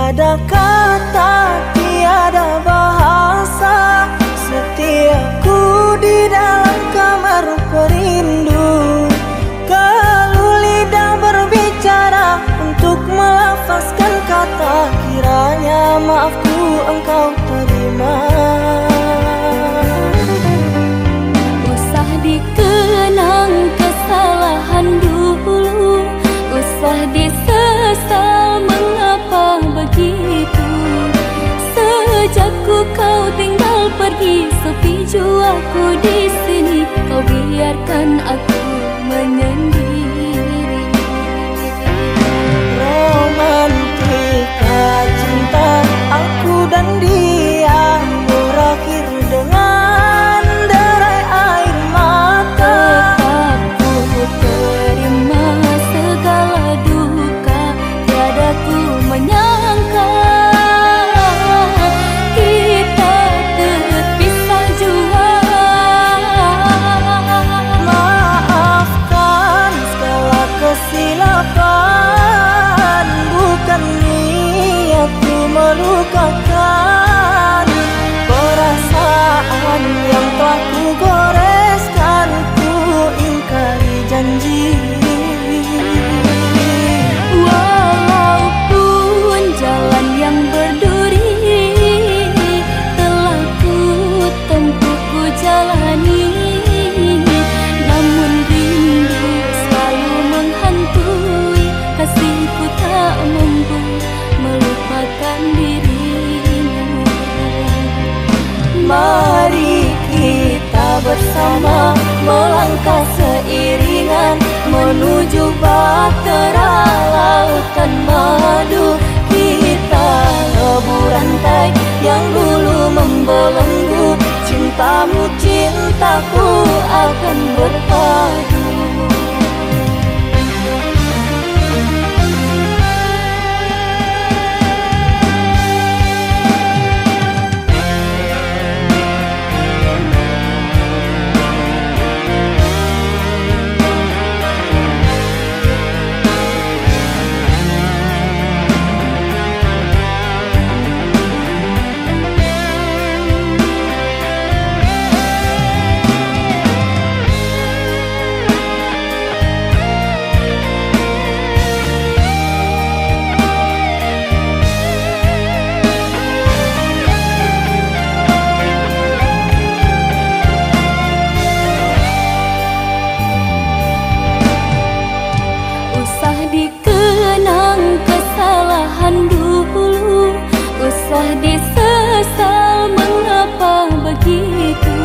Tiada kata, tiada bahasa, setiapku di dalam kamar perindu. Kalau lidah berbicara untuk melafazkan kata, kiranya maafku engkau terima. Usah dikenang kesalahan dulu, usah disesal mengapa begitu. Sejak kau tinggal pergi, sepi jiwaku di sini. Kau biarkan aku menyendiri. Romantika cinta aku dan dia berakhir dengan derai air mata. Tetap ku terima segala duka, tiada ku menyangka kita terpisah jua. Maafkan segala kesilapan, bukan niatku melukakan. Perasaan yang telah ku goreskan, ku ingkari janji. Walaupun jalan yang berduri telah ku tempuh, ku jalani, namun rindu selalu menghantui. Kasihku tak mampu melupakan dirimu. Mari kita bersama melangkah seiringan menuju bahtera lautan madu. Kita lebur rantai yang dulu membelenggu, cintamu cintaku akan berpadu. Usah dikenang kesalahan dulu, usah disesal mengapa begitu.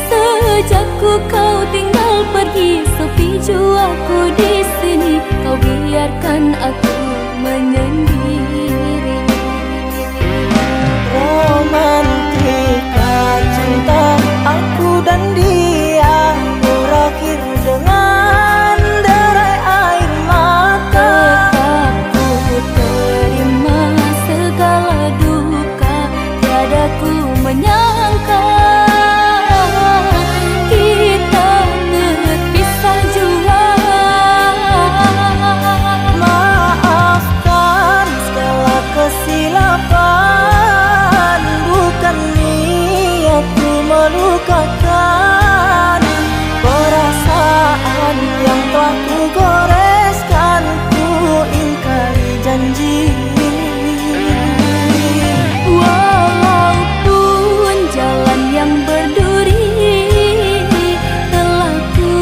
Sejak kau tinggal pergi, sepi jiwaku di sini. Kau biarkan aku menyendiri. Romantika cinta aku dan dia berakhir dengan derai air mata. Tetap ku terima segala duka, tiada ku menyangka kita terpisah jua. Maafkan segala kesilapan, bukan niatku melukakan. Perasaan yang telah ku goreskan, ku ingkari janji. Walaupun jalan yang berduri telah ku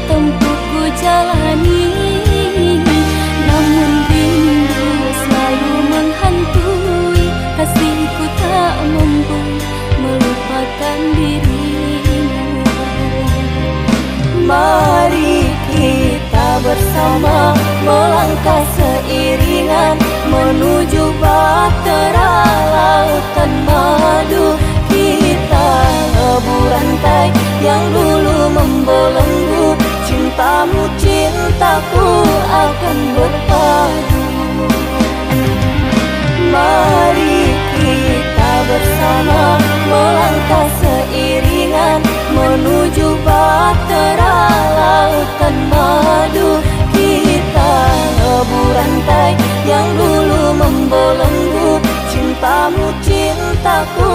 tempuh, ku jalani, namun rindu selalu menghantui. Kasihku tak mampu melupakan dirimu. Mari kita bersama melangkah seiringan menuju bahtera lautan madu. Kita lebur rantai yang dulu membelenggu, cintamu cintaku akan berpadu. Mari kita bersama melangkah seiringan menuju bahtera lautan madu. Kita lebur rantai yang dulu membelenggu, aku